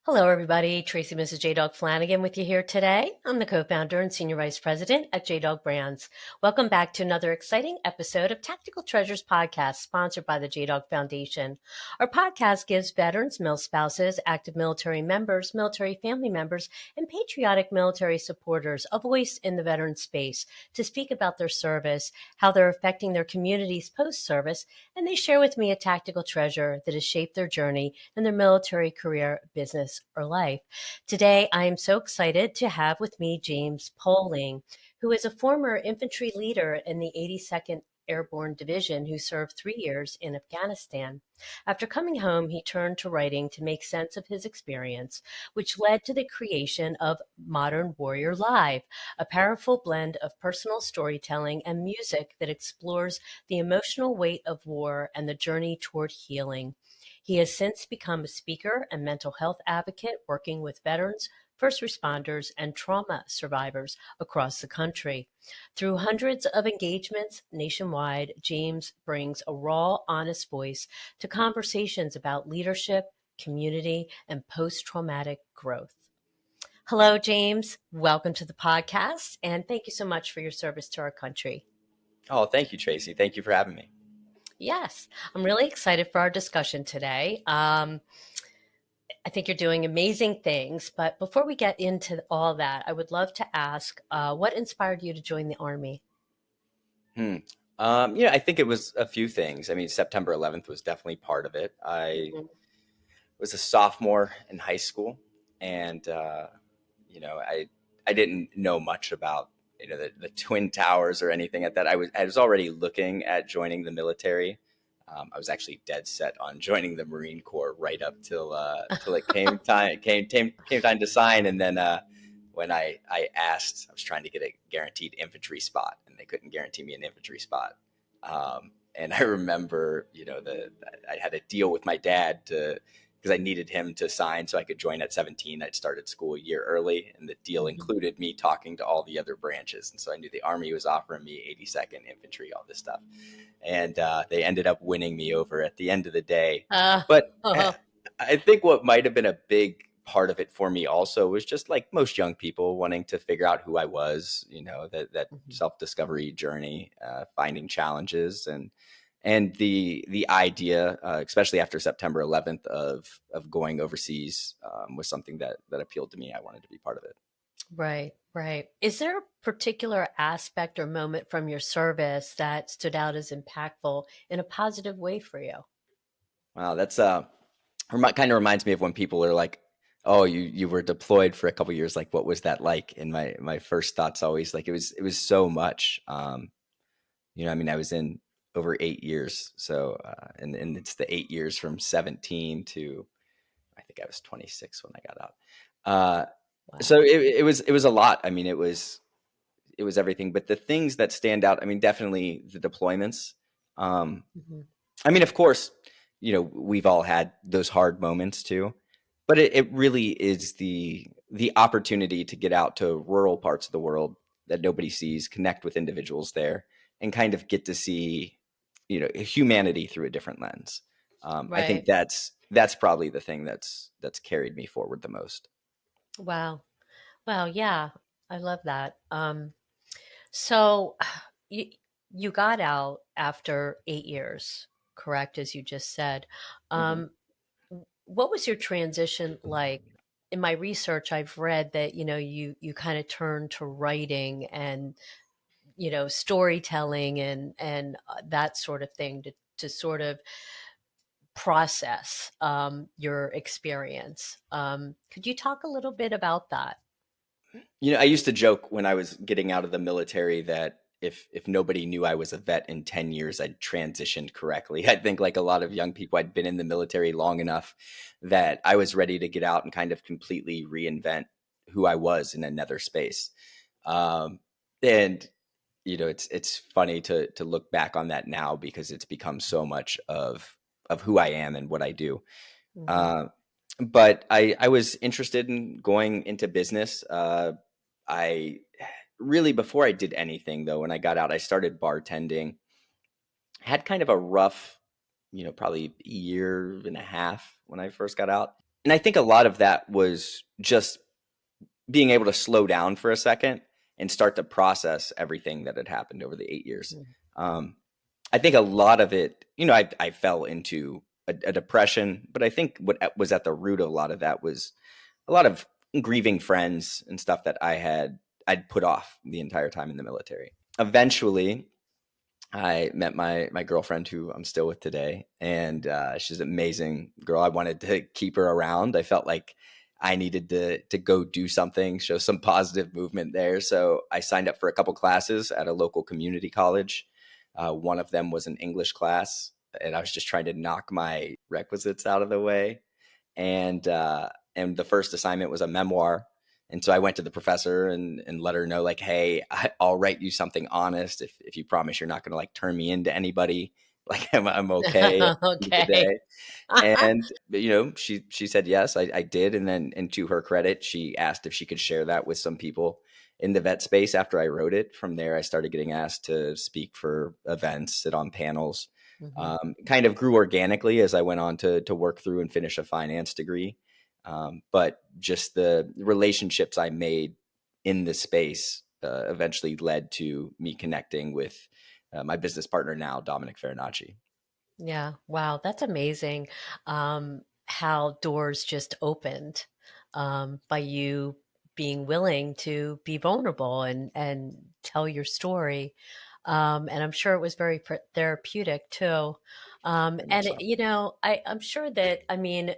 Hello, everybody. Tracy, Mrs. JDog Flanagan with you here today. I'm the co-founder and senior vice president at JDog Brands. Welcome back to another exciting episode of Tactical Treasures podcast, sponsored by the JDog Foundation. Our podcast gives veterans, mil spouses, active military members, military family members, and patriotic military supporters a voice in the veteran space to speak about their service, how they're affecting their communities post-service, and they share with me a tactical treasure that has shaped their journey in their military career, business, or life. Today, I am so excited to have with me Jaymes who is a former infantry leader in the 82nd Airborne Division who served 3 years in Afghanistan. After coming home, he turned to writing to make sense of his experience, which led to the creation of Modern Warrior Live, a powerful blend of personal storytelling and music that explores the emotional weight of war and the journey toward healing. He has since become a speaker and mental health advocate working with veterans, first responders, and trauma survivors across the country. Through hundreds of engagements nationwide, Jaymes brings a raw, honest voice to conversations about leadership, community, and post traumatic growth. Hello, Jaymes. Welcome to the podcast, and thank you so much for your service to our country. Oh, thank you, Tracy. Thank you for having me. Yes, I'm really excited for our discussion today. I think you're doing amazing things, but before we get into all that, I would love to ask what inspired you to join the Army? Hmm. I think it was a few things. I mean, September 11th was definitely part of it. I Mhm. was a sophomore in high school, and I didn't know much about the Twin Towers or anything like that. I was already looking at joining the military. I was actually dead set on joining the Marine Corps right up till it came time to sign, and then when I asked, I was trying to get a guaranteed infantry spot, and they couldn't guarantee me an infantry spot. And I remember, I had a deal with my dad because I needed him to sign so I could join at 17. I'd started school a year early, and the deal Mhm. included me talking to all the other branches. And so I knew the Army was offering me 82nd Infantry, all this stuff. And they ended up winning me over at the end of the day. Uh, But I think what might have been a big part of it for me also was just like most young people wanting to figure out who I was, that mhm. self-discovery journey, finding challenges, and the idea, especially after September 11th, of going overseas, was something that appealed to me. I wanted to be part of it. Right, right. Is there a particular aspect or moment from your service that stood out as impactful in a positive way for you? Wow, that's kind of reminds me of when people are like, "Oh, you were deployed for a couple years. Like, what was that like?" And my first thoughts always like it was so much. I mean, I was in over 8 years, so and it's the 8 years from 17 to I think I was 26 when I got out. Uh, so Wow. it was a lot. I mean, it was everything. But the things that stand out, I mean, definitely the deployments. Um, Mhm. I mean, of course, we've all had those hard moments too, but it really is the opportunity to get out to rural parts of the world that nobody sees, connect with individuals there, and kind of get to see, humanity through a different lens. I think Right. that's probably the thing that's carried me forward the most. Wow. Wow. Yeah, I love that. So you you got out after 8 years, correct? As you just said. Hmm. Um, what was your transition like? In my research, I've read that you kind of turned to writing and storytelling and that sort of thing to sort of process your experience. Could you talk a little bit about that? I used to joke when I was getting out of the military that if nobody knew I was a vet in 10 years, I'd transitioned correctly. I think like a lot of young people, I'd been in the military long enough that I was ready to get out and kind of completely reinvent who I was in another space. And it's funny to look back on that now because it's become so much of who I am and what I do. Hmm. Uh, but I was interested in going into business. I really, before I did anything though, when I got out, I started bartending. Had kind of a rough, probably year and a half when I first got out. And I think a lot of that was just being able to slow down for a second and start to process everything that had happened over the 8 years. Mm. Um, I think a lot of it, I fell into a depression, but I think what was at the root of a lot of that was a lot of grieving friends and stuff that I'd put off the entire time in the military. Eventually, I met my girlfriend, who I'm still with today, and she's an amazing girl. I wanted to keep her around. I felt like I needed to go do something, show some positive movement there. So I signed up for a couple classes at a local community college. One of them was an English class, and I was just trying to knock my requisites out of the way. And the first assignment was a memoir. And so I went to the professor and let her know, like, hey, I'll write you something honest if you promise you're not going to like turn me into anybody. Like, I'm okay at the end of the Okay. day. And she said yes. I did. And then, and to her credit, she asked if she could share that with some people in the vet space after I wrote it. From there, I started getting asked to speak for events, sit on panels. Mhm. Kind of grew organically as I went on to work through and finish a finance degree. But just the relationships I made in this space eventually led to me connecting with my business partner now, Dominic Farinacci. Yeah. Wow. That's amazing. How doors just opened by you being willing to be vulnerable and tell your story. And I'm sure it was very therapeutic too. Very much And so. I'm sure that, I mean,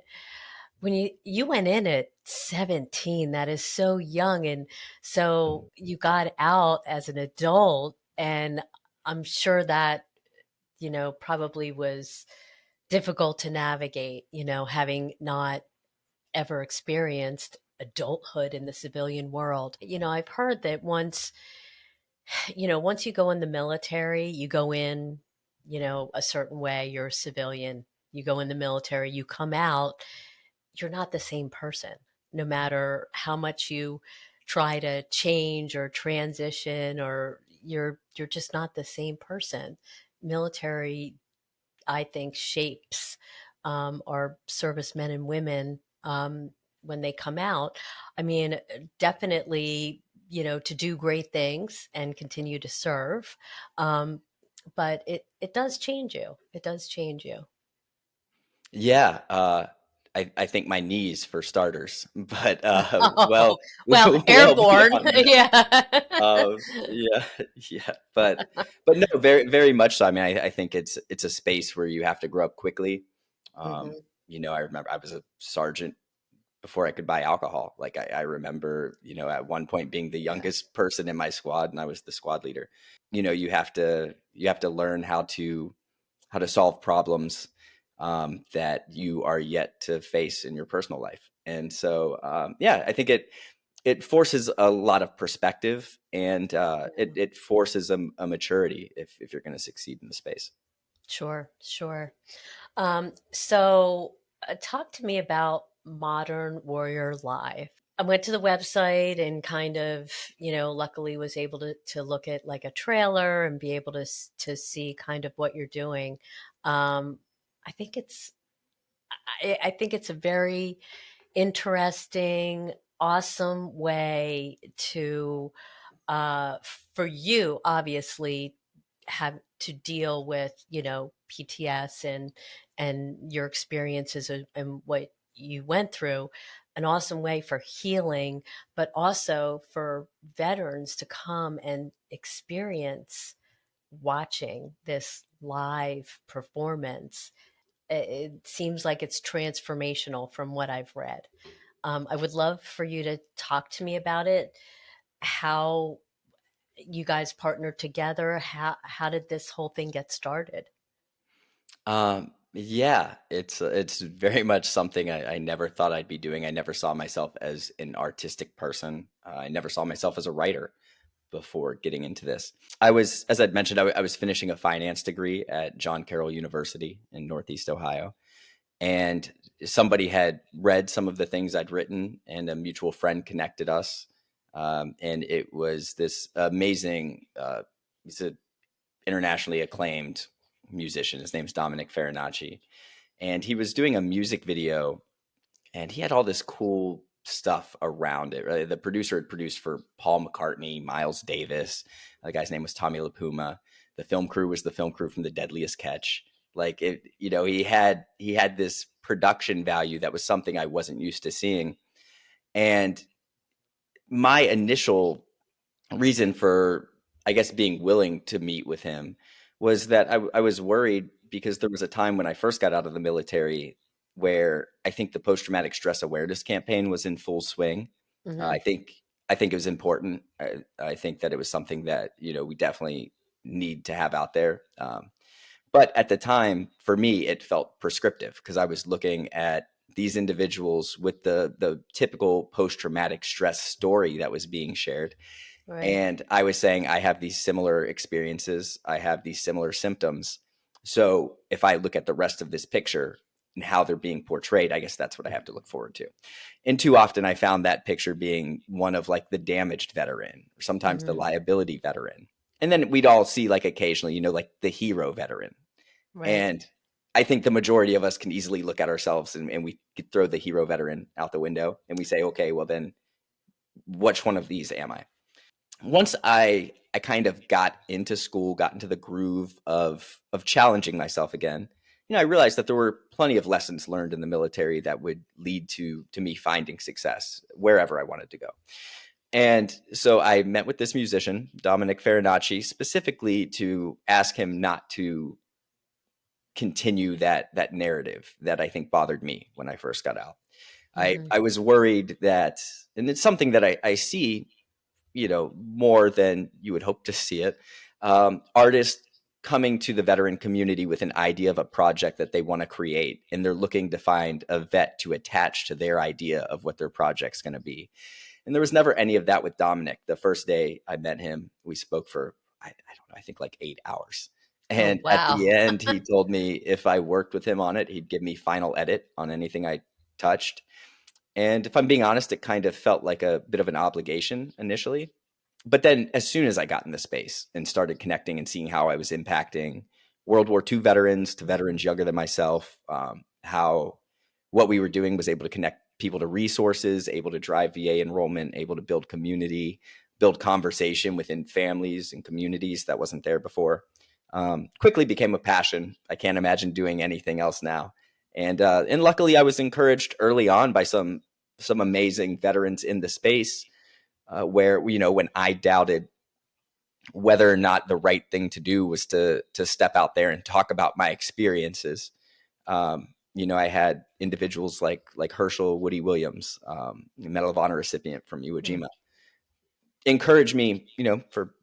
when you went in at 17, that is so young, and so you got out as an adult, and I'm sure that, probably was difficult to navigate, having not ever experienced adulthood in the civilian world. I've heard that once you go in the military, you go in, a certain way, you're a civilian. You go in the military, you come out, you're not the same person, no matter how much you try to change or transition, or you're just not the same person. Military, I think, shapes our servicemen and women when they come out. I mean, definitely, to do great things and continue to serve. Um, but it does change you. It does change you. Yeah, I think my knees for starters, but Oh, well, well airborne. beyond that. Yeah. Yeah, yeah, but no, very very much so. I mean, I think it's a space where you have to grow up quickly. Um, Hmm. I remember I was a sergeant before I could buy alcohol. Like I remember, at one point being the Yeah. youngest person in my squad, and I was the squad leader. You have to learn how to solve problems that you are yet to face in your personal life. And so, yeah, I think it forces a lot of perspective, and it forces a maturity if you're going to succeed in the space. Sure, sure. So talk to me about Modern Warrior Live. I went to the website and kind of, luckily was able to look at like a trailer and be able to see kind of what you're doing. Um, I think it's I think it's a very interesting, awesome way to uh, for you, obviously, have to deal with, PTS and your experiences and what you went through. An awesome way for healing, but also for veterans to come and experience watching this live performance. It seems like it's transformational from what I've read. I would love for you to talk to me about it. How you guys partnered together? How did this whole thing get started? Yeah, it's very much something I never thought I'd be doing. I never saw myself as an artistic person. I never saw myself as a writer before getting into this. As I'd mentioned, I was finishing a finance degree at John Carroll University in Northeast Ohio, and somebody had read some of the things I'd written, and a mutual friend connected us. And it was this amazing, he's an internationally acclaimed musician. His name's Dominic Farinacci, and he was doing a music video and he had all this cool stuff around it. Right? The producer had produced for Paul McCartney, Miles Davis. The guy's name was Tommy LaPuma. The film crew was the film crew from The Deadliest Catch. Like it, he had this production value that was something I wasn't used to seeing. And my initial reason for, I guess, being willing to meet with him was that I was worried because there was a time when I first got out of the military where I think the post-traumatic stress awareness campaign was in full swing. Hmm. I think it was important. I think that it was something that we definitely need to have out there. But at the time, for me, it felt prescriptive because I was looking at these individuals with the typical post-traumatic stress story that was being shared. Right. And I was saying, I have these similar experiences. I have these similar symptoms. So if I look at the rest of this picture and how they're being portrayed, I guess that's what I have to look forward to. And too often I found that picture being one of like the damaged veteran or sometimes the Hmm. liability veteran. And then we'd all see like occasionally, like the hero veteran. Right. And I think the majority of us can easily look at ourselves and we could throw the hero veteran out the window and we say, okay, well then which one of these am I? Once I kind of got into school, got into the groove of challenging myself again, I realized that there were plenty of lessons learned in the military that would lead to me finding success wherever I wanted to go. And so I met with this musician, Dominic Farinacci, specifically to ask him not to continue that narrative that I think bothered me when I first got out. I Hmm. I was worried that, and it's something that I see more than you would hope to see it. Artists coming to the veteran community with an idea of a project that they want to create, and they're looking to find a vet to attach to their idea of what their project's going to be. And there was never any of that with Dominic. The first day I met him, we spoke for, I don't know, I think like 8 hours. Oh, And at wow. the end, he told me if I worked with him on it, he'd give me final edit on anything I touched. And if I'm being honest, it kind of felt like a bit of an obligation initially. But then as soon as I got in the space and started connecting and seeing how I was impacting World War II veterans to veterans younger than myself, how what we were doing was able to connect people to resources, able to drive VA enrollment, able to build community, build conversation within families and communities that wasn't there before, quickly became a passion. I can't imagine doing anything else now. And luckily, I was encouraged early on by some amazing veterans in the space, where when I doubted whether or not the right thing to do was to step out there and talk about my experiences. I had individuals like Herschel Woody Williams, Medal of Honor recipient from Iwo Mm. Jima, encourage me,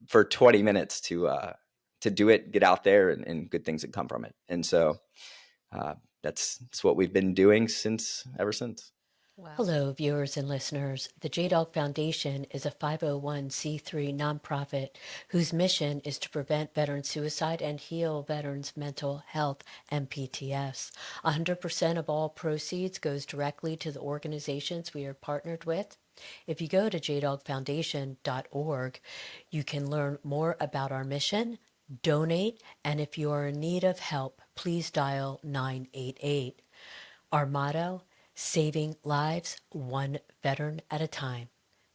for 20 minutes to do it, get out there, and good things that come from it. And so uh, that's what we've been doing ever since. Wow. Hello, viewers and listeners. The JDog Foundation is a 501c3 nonprofit whose mission is to prevent veteran suicide and heal veterans' mental health and PTS. 100% of all proceeds goes directly to the organizations we are partnered with. If you go to jdogfoundation.org, you can learn more about our mission, donate, and if you are in need of help, please dial 988. Our motto, saving lives one veteran at a time.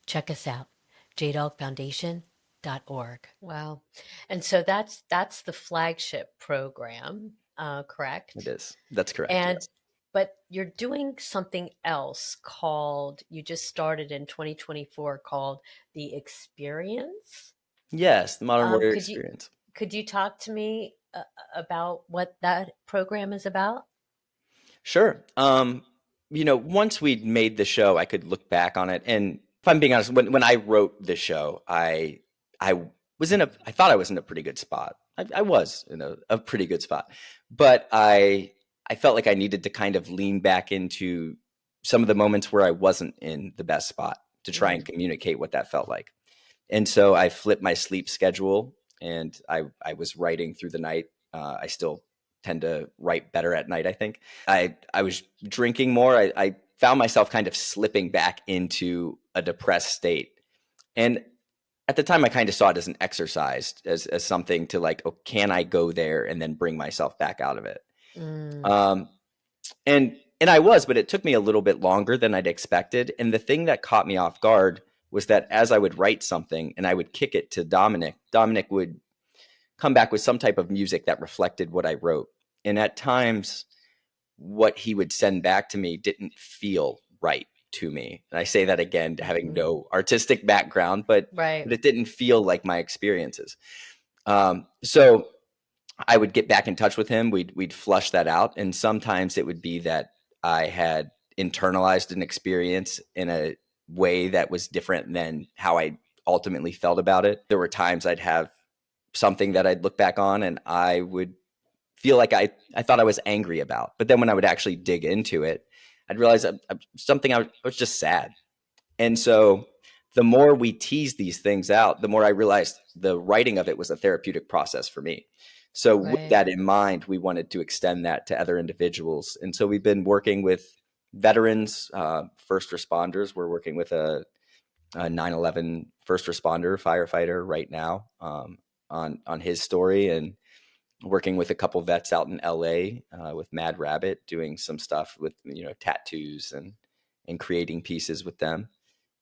Check us out, jdogfoundation.org. Wow. And so that's the flagship program, It correct? is. That's correct. And Yes. but you're doing something else called, you just started in 2024, called the Experience. Yes. The Modern Um, Warrior could you Experience. could you talk to me about what that program is about? Sure. Once we'd made the show, I could look back on it. And if I'm being honest, when I wrote the show, I I thought I was in a pretty good spot. I was in a pretty good spot, but I felt like I needed to kind of lean back into some of the moments where I wasn't in the best spot to try and Hmm. communicate what that felt like. And so I flipped my sleep schedule, and I was writing through the night. I still tend to write better at night, I think. I was drinking more. I found myself kind of slipping back into a depressed state. And at the time, I kind of saw it as an exercise, as something to like, oh, can I go there and then bring myself back out of it? Mm. Um, and and I was, but it took me a little bit longer than I'd expected. And the thing that caught me off guard was that as I would write something and I would kick it to Dominic, Dominic would come back with some type of music that reflected what I wrote. And at times, what he would send back to me didn't feel right to me. And I say that again, having Mhm. no artistic background, Right. but it didn't feel like my experiences. So I would get back in touch with him. We'd flush that out, and sometimes it would be that I had internalized an experience in a way that was different than how I ultimately felt about it. There were times I'd have something that I'd look back on and I would feel like I thought I was angry about. But then when I would actually dig into it, I'd realize something I was just sad. And so the more we tease these things out, the more I realized the writing of it was a therapeutic process for me. So with Right. that in mind, we wanted to extend that to other individuals. And so we've been working with veterans, first responders. We're working with a 9/11 first responder firefighter right now, on his story, and working with a couple vets out in LA, with Mad Rabbit, doing some stuff with tattoos and creating pieces with them.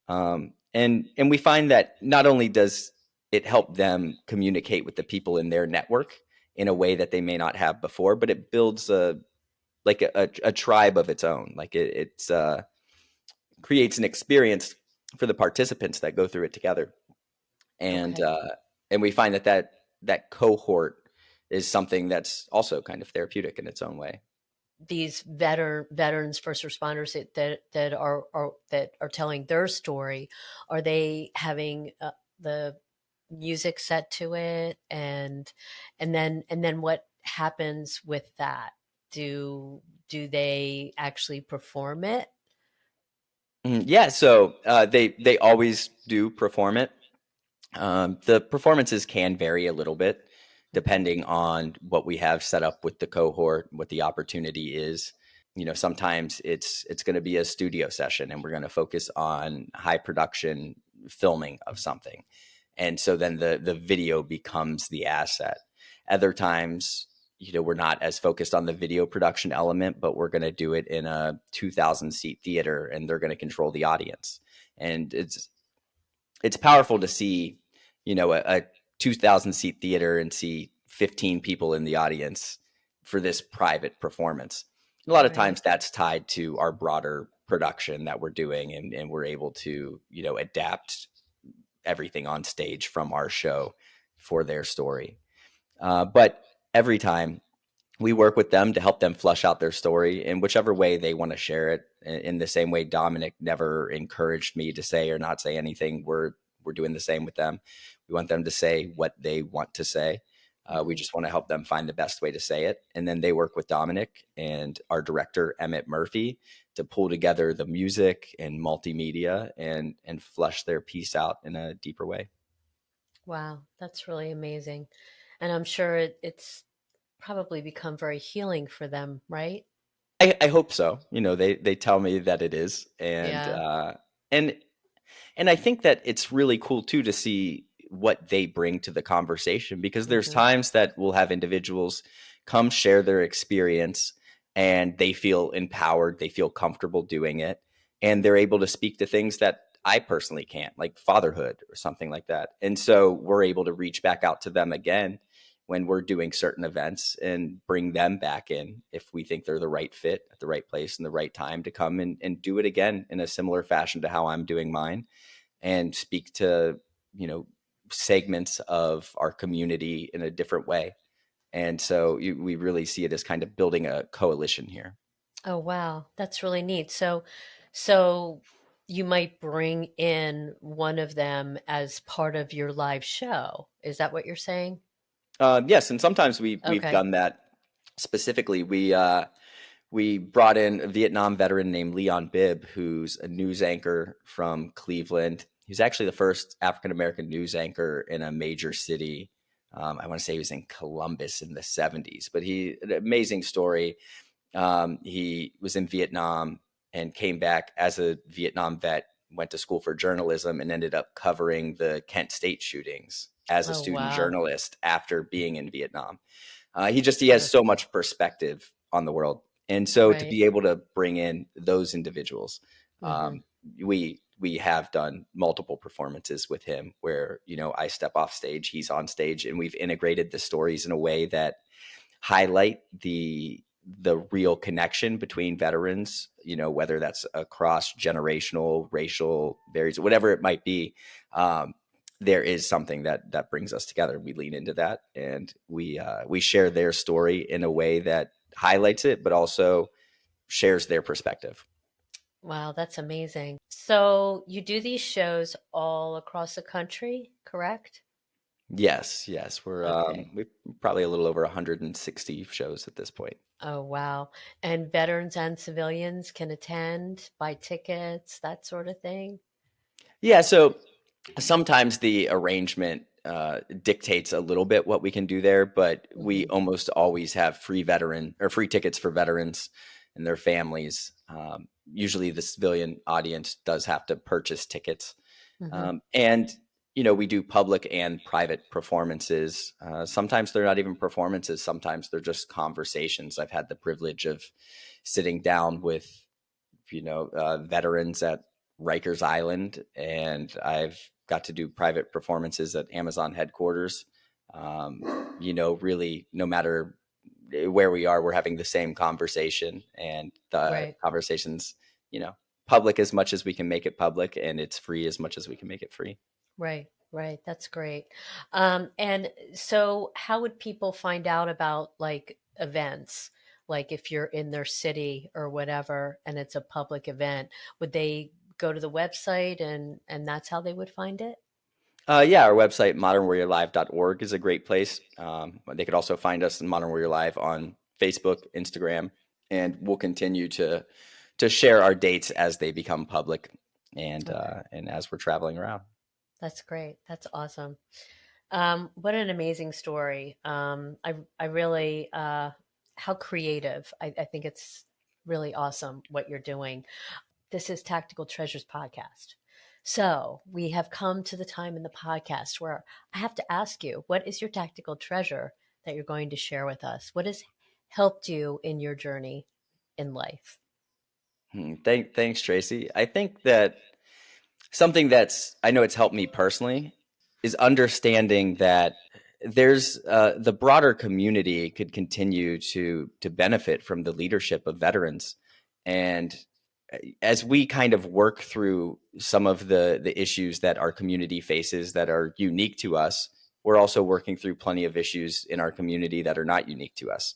And we find that not only does it help them communicate with the people in their network in a way that they may not have before, but it builds a tribe of its own. Like it's creates an experience for the participants that go through it together. And Okay. uh, and we find that cohort is something that's also kind of therapeutic in its own way. These veterans, first responders that are telling their story, are they having the music set to it, and then what happens with that? Do they actually perform it? Yeah, so they always do perform it. The performances can vary a little bit Okay. depending on what we have set up with the cohort, what the opportunity is. Sometimes it's going to be a studio session, and we're going to focus on high production filming of something, and so then the video becomes the asset. Other times, we're not as focused on the video production element, but we're going to do it in a 2,000 seat theater, and they're going to control the audience. And it's powerful to see, a 2,000 seat theater and see 15 people in the audience for this private performance. A lot of Right. times that's tied to our broader production that we're doing, and we're able to, adapt everything on stage from our show for their story. But every time we work with them to help them flush out their story in whichever way they want to share it. In the same way Dominic never encouraged me to say or not say anything, we're doing the same with them. We want them to say what they want to say. We Hmm. just want to help them find the best way to say it. And then they work with Dominic and our director, Emmett Murphy, to pull together the music and multimedia and flush their piece out in a deeper way. Wow, that's really amazing. And I'm sure it's probably become very healing for them, right? I hope so. They tell me that it is. Yeah. And And I think that it's really cool too to see what they bring to the conversation, because there's Hmm. times that we'll have individuals come share their experience and they feel empowered, they feel comfortable doing it, and they're able to speak to things that I personally can't, like fatherhood or something like that. And so we're able to reach back out to them again when we're doing certain events and bring them back in if we think they're the right fit at the right place and the right time to come and do it again in a similar fashion to how I'm doing mine, and speak to you know segments of our community in a different way. And so we really see it as kind of building a coalition here. Oh, wow, that's really neat. So you might bring in one of them as part of your live show. Is that what you're saying? Yes, and sometimes we've Okay. done that. Specifically, we brought in a Vietnam veteran named Leon Bibb, who's a news anchor from Cleveland. He's actually the first African American news anchor in a major city. I want to say he was in Columbus in the 70s, but an amazing story. He was in Vietnam and came back as a Vietnam vet, went to school for journalism, and ended up covering the Kent State shootings as a Oh, student wow. journalist after being in Vietnam. He has Terrific. so much perspective on the world. And so to Right. be able to bring in those individuals, Hmm. um, we have done multiple performances with him where, I step off stage, he's on stage, and we've integrated the stories in a way that highlight the real connection between veterans, whether that's across generational, racial, varies, whatever it might be. There is something that brings us together. We lean into that, and we share their story in a way that highlights it, but also shares their perspective. Wow, that's amazing. So you do these shows all across the country, correct? Yes, yes, Okay. we're probably a little over 160 shows at this point. Oh, wow. And veterans and civilians can attend, buy tickets, that sort of thing? Yeah, so sometimes the arrangement dictates a little bit what we can do there, but we Hmm. almost always have free tickets for veterans and their families. Usually, the civilian audience does have to purchase tickets, Hmm. and we do public and private performances. Sometimes they're not even performances. Sometimes they're just conversations. I've had the privilege of sitting down with veterans at Rikers Island, and I've got to do private performances at Amazon headquarters. Really, no matter where we are, we're having the same conversation, and the Right. conversation's, public as much as we can make it public, and it's free as much as we can make it free. Right, right. That's great. And so how would people find out about like events? Like if you're in their city or whatever and it's a public event, would they go to the website and that's how they would find it? Yeah, our website, modernwarriorlive.org, is a great place. They could also find us in Modern Warrior Live on Facebook, Instagram, and we'll continue to share our dates as they become public Okay. and as we're traveling around. That's great. That's awesome. What an amazing story. I really, how creative. I think it's really awesome what you're doing. This is Tactical Treasures Podcast. So we have come to the time in the podcast where I have to ask you, what is your tactical treasure that you're going to share with us? What has helped you in your journey in life? Thanks, Tracy. I think that something that's I know it's helped me personally is understanding that there's the broader community could continue to benefit from the leadership of veterans, and as we kind of work through some of the issues that our community faces that are unique to us, we're also working through plenty of issues in our community that are not unique to us.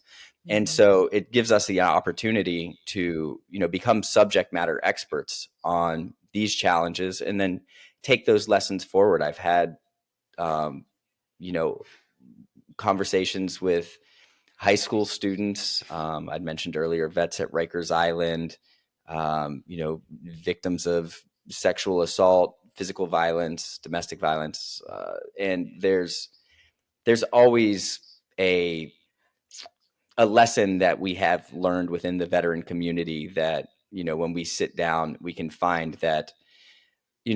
And Hmm. so it gives us the opportunity to, become subject matter experts on these challenges and then take those lessons forward. I've had, um, you know, conversations with high school students. I'd mentioned earlier, vets at Rikers Island, victims of sexual assault, physical violence, domestic violence, and there's always a a lesson that we have learned within the veteran community that when we sit down, we can find that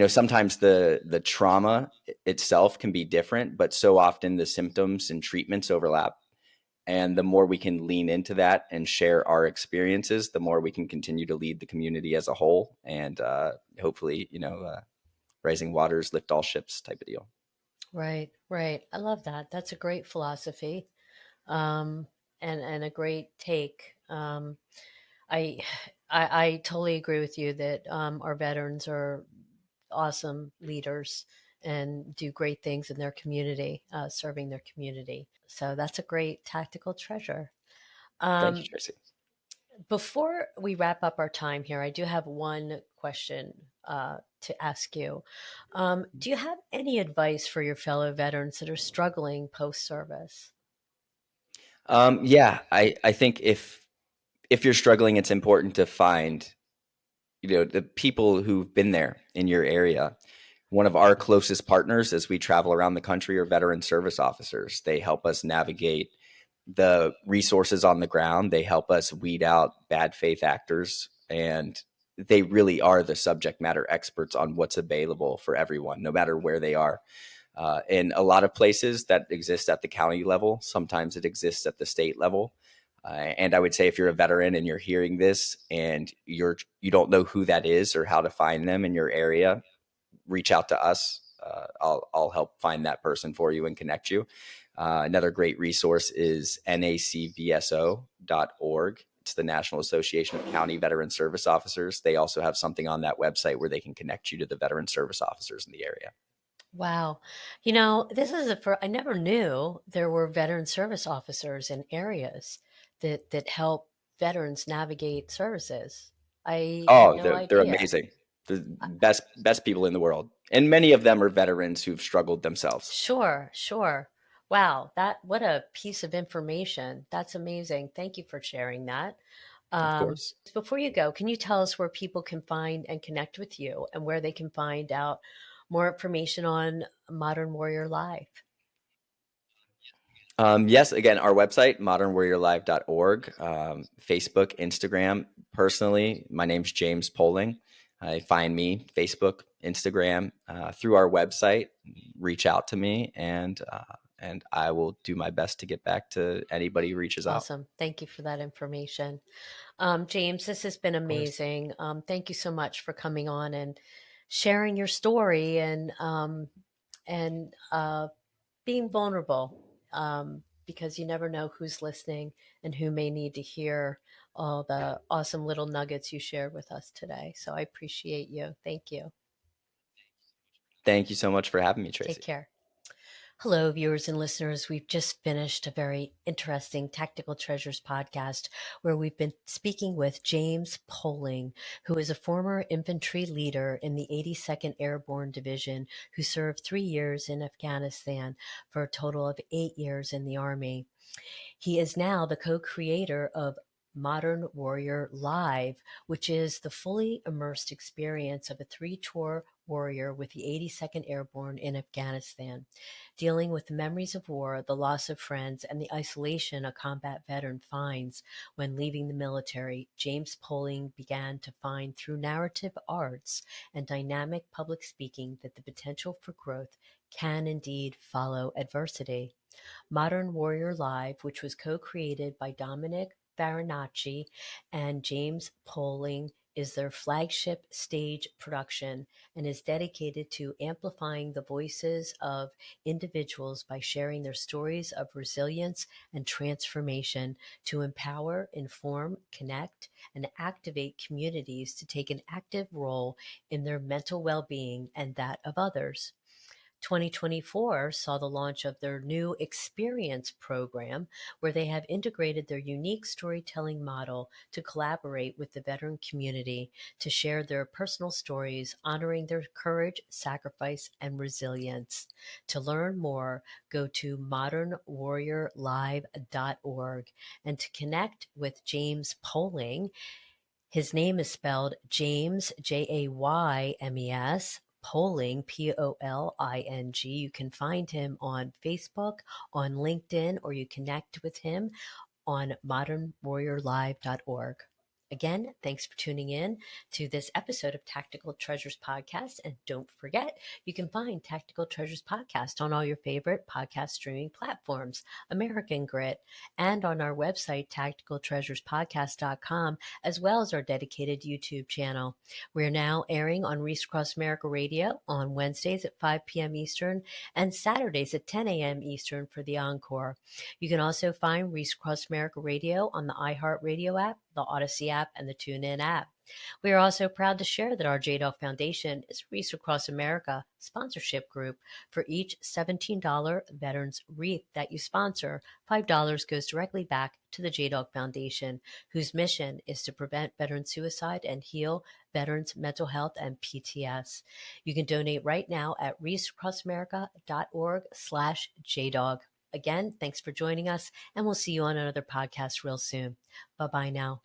sometimes the trauma itself can be different, but so often the symptoms and treatments overlap. And the more we can lean into that and share our experiences, the more we can continue to lead the community as a whole, and hopefully, rising waters lift all ships type of deal. Right, right. I love that. That's a great philosophy, um, and a great take. I, I totally agree with you that our veterans are awesome leaders and do great things in their community, serving their community. So that's a great tactical treasure. Thank you, Um, Tracy. Before we wrap up our time here, I do have one question to ask you. Do you have any advice for your fellow veterans that are struggling post service? Yeah, I think if you're struggling, it's important to find the people who've been there in your area. One of our closest partners as we travel around the country are veteran service officers. They help us navigate the resources on the ground. They help us weed out bad faith actors, and they really are the subject matter experts on what's available for everyone, no matter where they are. In a lot of places that exist at the county level, sometimes it exists at the state level. And I would say if you're a veteran and you're hearing this and you don't know who that is or how to find them in your area, reach out to us. I'll help find that person for you and connect you. Another great resource is nacvso.org. It's the National Association of County Veteran Service Officers. They also have something on that website where they can connect you to the veteran service officers in the area. Wow. This is I never knew there were veteran service officers in areas that help veterans navigate services. I had Oh, no they're idea. amazing. The best people in the world, and many of them are veterans who've struggled themselves. Sure, sure. Wow, what a piece of information. That's amazing. Thank you for sharing that. Of course. Before you go, can you tell us where people can find and connect with you and where they can find out more information on Modern Warrior Live? Yes, again, our website, modernwarriorlive.org, Facebook, Instagram. Personally, my name's Jaymes Poling. Find me, Facebook, Instagram, through our website. Reach out to me, and I will do my best to get back to anybody who reaches out. Awesome. Thank you for that information. Jaymes, this has been Of course. amazing. Thank you so much for coming on and sharing your story and being vulnerable, because you never know who's listening and who may need to hear all the awesome little nuggets you shared with us today. So I appreciate you. Thank you. Thank you so much for having me, Take Tracy. care. Hello, viewers and listeners. We've just finished a very interesting Tactical Treasures podcast where we've been speaking with Jaymes Poling, who is a former infantry leader in the 82nd Airborne Division who served 3 years in Afghanistan for a total of 8 years in the Army. He is now the co-creator of Modern Warrior Live, which is the fully immersed experience of a 3-tour warrior with the 82nd Airborne in Afghanistan, dealing with the memories of war, the loss of friends, and the isolation a combat veteran finds when leaving the military. Jaymes Poling began to find through narrative arts and dynamic public speaking that the potential for growth can indeed follow adversity. Modern Warrior Live, which was co-created by Dominic Farinacci and Jaymes Poling, is their flagship stage production and is dedicated to amplifying the voices of individuals by sharing their stories of resilience and transformation to empower, inform, connect, and activate communities to take an active role in their mental well-being and that of others. 2024 saw the launch of their new experience program, where they have integrated their unique storytelling model to collaborate with the veteran community to share their personal stories, honoring their courage, sacrifice, and resilience. To learn more, go to modernwarriorlive.org. And to connect with Jaymes Poling, his name is spelled Jaymes, Jaymes, Poling, Poling. You can find him on Facebook, on LinkedIn, or you connect with him on modernwarriorlive.org. Again, thanks for tuning in to this episode of Tactical Treasures Podcast. And don't forget, you can find Tactical Treasures Podcast on all your favorite podcast streaming platforms, American Grit, and on our website, tacticaltreasurespodcast.com, as well as our dedicated YouTube channel. We're now airing on Reese Across America Radio on Wednesdays at 5 p.m. Eastern and Saturdays at 10 a.m. Eastern for the encore. You can also find Reese Across America Radio on the iHeartRadio app, the Odyssey app, and the TuneIn app. We are also proud to share that our JDog Foundation is Reese Across America sponsorship group. For each $17 Veterans Wreath that you sponsor, $5 goes directly back to the JDog Foundation, whose mission is to prevent veteran suicide and heal veterans' mental health and PTS. You can donate right now at reaseacrossamerica.org/JDog. Again, thanks for joining us, and we'll see you on another podcast real soon. Bye-bye now.